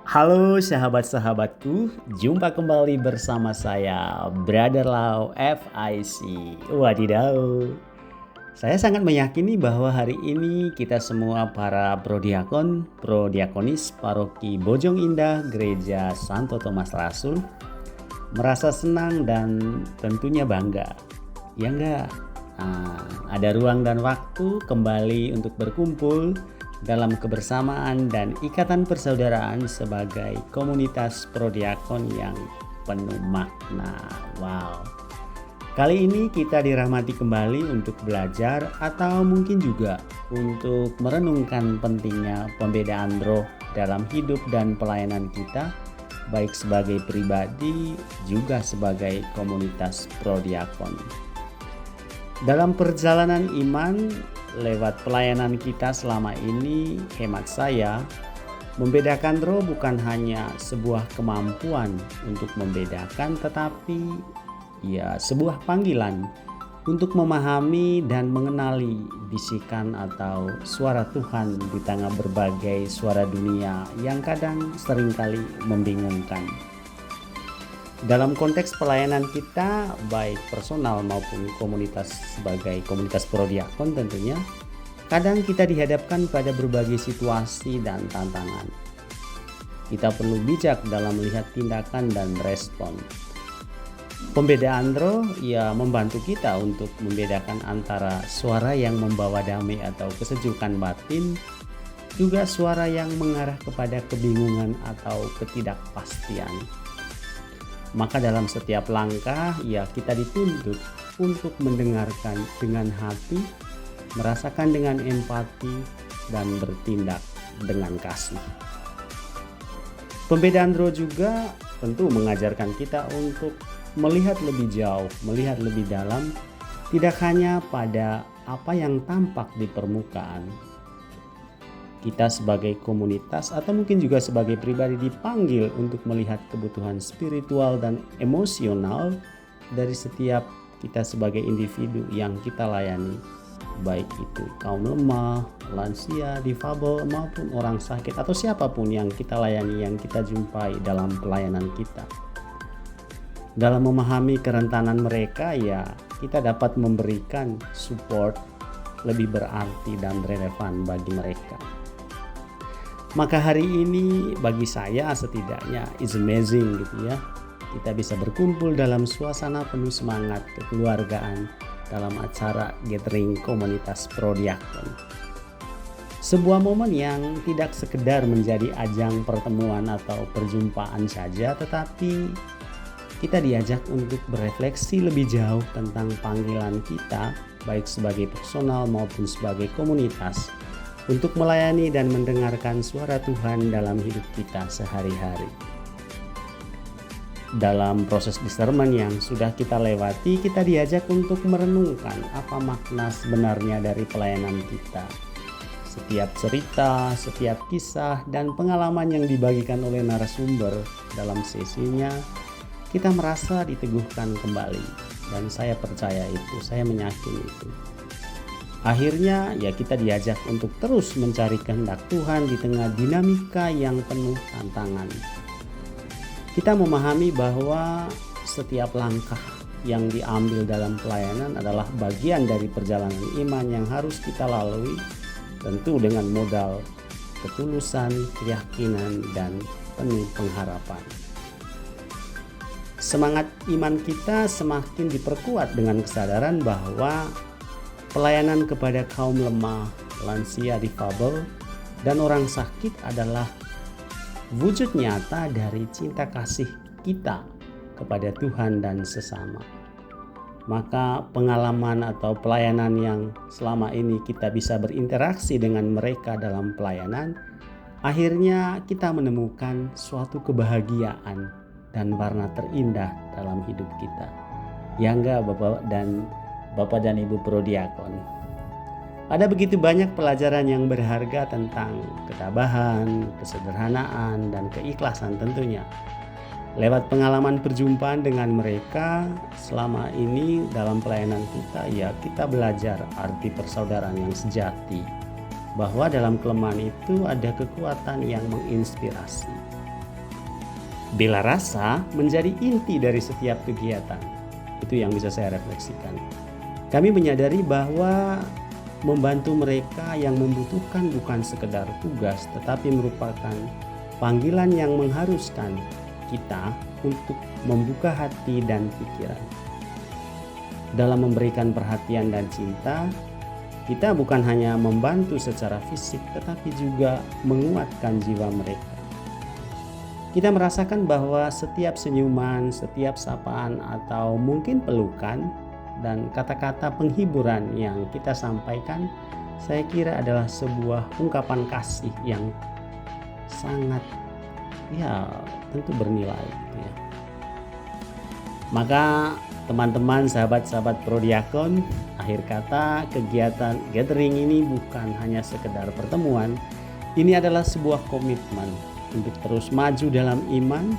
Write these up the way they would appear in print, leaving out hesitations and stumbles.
Halo sahabat-sahabatku, jumpa kembali bersama saya Brother Lau FIC. Wadidaw, saya sangat meyakini bahwa hari ini kita semua para prodiakon, prodiakonis paroki Bojong Indah Gereja Santo Thomas Rasul merasa senang dan tentunya bangga. Ya enggak? Ada ruang dan waktu kembali untuk berkumpul dalam kebersamaan dan ikatan persaudaraan sebagai komunitas prodiakon yang penuh makna. Wow. Kali ini kita dirahmati kembali untuk belajar atau mungkin juga untuk merenungkan pentingnya pembedaan roh dalam hidup dan pelayanan kita, baik sebagai pribadi juga sebagai komunitas prodiakon. Dalam perjalanan iman lewat pelayanan kita selama ini, hemat saya, membedakan roh bukan hanya sebuah kemampuan untuk membedakan, tetapi ya sebuah panggilan untuk memahami dan mengenali bisikan atau suara Tuhan di tengah berbagai suara dunia yang kadang seringkali membingungkan. Dalam konteks pelayanan kita, baik personal maupun komunitas sebagai komunitas prodiakon tentunya, kadang kita dihadapkan pada berbagai situasi dan tantangan. Kita perlu bijak dalam melihat tindakan dan respon. Pembedaan roh ya membantu kita untuk membedakan antara suara yang membawa damai atau kesejukan batin, juga suara yang mengarah kepada kebingungan atau ketidakpastian. Maka dalam setiap langkah ya kita dituntut untuk mendengarkan dengan hati, merasakan dengan empati, dan bertindak dengan kasih. Pembedaan roh juga tentu mengajarkan kita untuk melihat lebih jauh, melihat lebih dalam, tidak hanya pada apa yang tampak di permukaan. Kita sebagai komunitas atau mungkin juga sebagai pribadi dipanggil untuk melihat kebutuhan spiritual dan emosional dari setiap kita sebagai individu yang kita layani, baik itu kaum lemah, lansia, difabel maupun orang sakit atau siapapun yang kita layani, yang kita jumpai dalam pelayanan kita. Dalam memahami kerentanan mereka ya kita dapat memberikan support lebih berarti dan relevan bagi mereka. Maka hari ini bagi saya setidaknya is amazing gitu ya. Kita bisa berkumpul dalam suasana penuh semangat kekeluargaan dalam acara gathering komunitas prodiakon. Sebuah momen yang tidak sekedar menjadi ajang pertemuan atau perjumpaan saja, tetapi kita diajak untuk berefleksi lebih jauh tentang panggilan kita, baik sebagai personal maupun sebagai komunitas, untuk melayani dan mendengarkan suara Tuhan dalam hidup kita sehari-hari. Dalam proses discernment yang sudah kita lewati, kita diajak untuk merenungkan apa makna sebenarnya dari pelayanan kita. Setiap cerita, setiap kisah, dan pengalaman yang dibagikan oleh narasumber dalam sesinya, kita merasa diteguhkan kembali. Dan saya percaya itu, saya meyakini itu. Akhirnya ya kita diajak untuk terus mencari kehendak Tuhan di tengah dinamika yang penuh tantangan. Kita memahami bahwa setiap langkah yang diambil dalam pelayanan adalah bagian dari perjalanan iman yang harus kita lalui, tentu dengan modal ketulusan, keyakinan, dan penuh pengharapan. Semangat iman kita semakin diperkuat dengan kesadaran bahwa pelayanan kepada kaum lemah, lansia, difabel, dan orang sakit adalah wujud nyata dari cinta kasih kita kepada Tuhan dan sesama. Maka pengalaman atau pelayanan yang selama ini kita bisa berinteraksi dengan mereka dalam pelayanan, akhirnya kita menemukan suatu kebahagiaan dan warna terindah dalam hidup kita. Ya enggak Bapak dan Ibu prodiakon. Ada begitu banyak pelajaran yang berharga tentang ketabahan, kesederhanaan, dan keikhlasan tentunya. Lewat pengalaman perjumpaan dengan mereka selama ini dalam pelayanan kita, ya kita belajar arti persaudaraan yang sejati. Bahwa dalam kelemahan itu ada kekuatan yang menginspirasi. Bela rasa menjadi inti dari setiap kegiatan. Itu yang bisa saya refleksikan. Kami menyadari bahwa membantu mereka yang membutuhkan bukan sekedar tugas, tetapi merupakan panggilan yang mengharuskan kita untuk membuka hati dan pikiran. Dalam memberikan perhatian dan cinta, kita bukan hanya membantu secara fisik, tetapi juga menguatkan jiwa mereka. Kita merasakan bahwa setiap senyuman, setiap sapaan, atau mungkin pelukan dan kata-kata penghiburan yang kita sampaikan, saya kira adalah sebuah ungkapan kasih yang sangat tentu bernilai gitu ya. Maka teman-teman, sahabat-sahabat Prodiakon, akhir kata kegiatan gathering ini bukan hanya sekedar pertemuan. Ini adalah sebuah komitmen untuk terus maju dalam iman,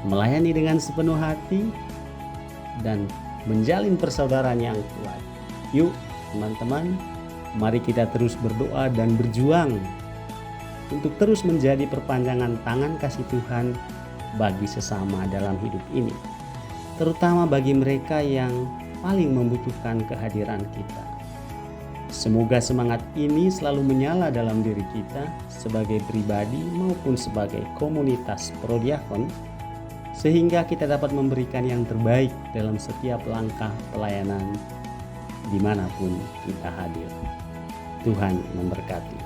melayani dengan sepenuh hati, dan menjalin persaudaraan yang kuat. Yuk teman-teman, mari kita terus berdoa dan berjuang untuk terus menjadi perpanjangan tangan kasih Tuhan bagi sesama dalam hidup ini, terutama bagi mereka yang paling membutuhkan kehadiran kita. Semoga semangat ini selalu menyala dalam diri kita sebagai pribadi maupun sebagai komunitas Prodiakon, sehingga kita dapat memberikan yang terbaik dalam setiap langkah pelayanan dimanapun kita hadir. Tuhan memberkati.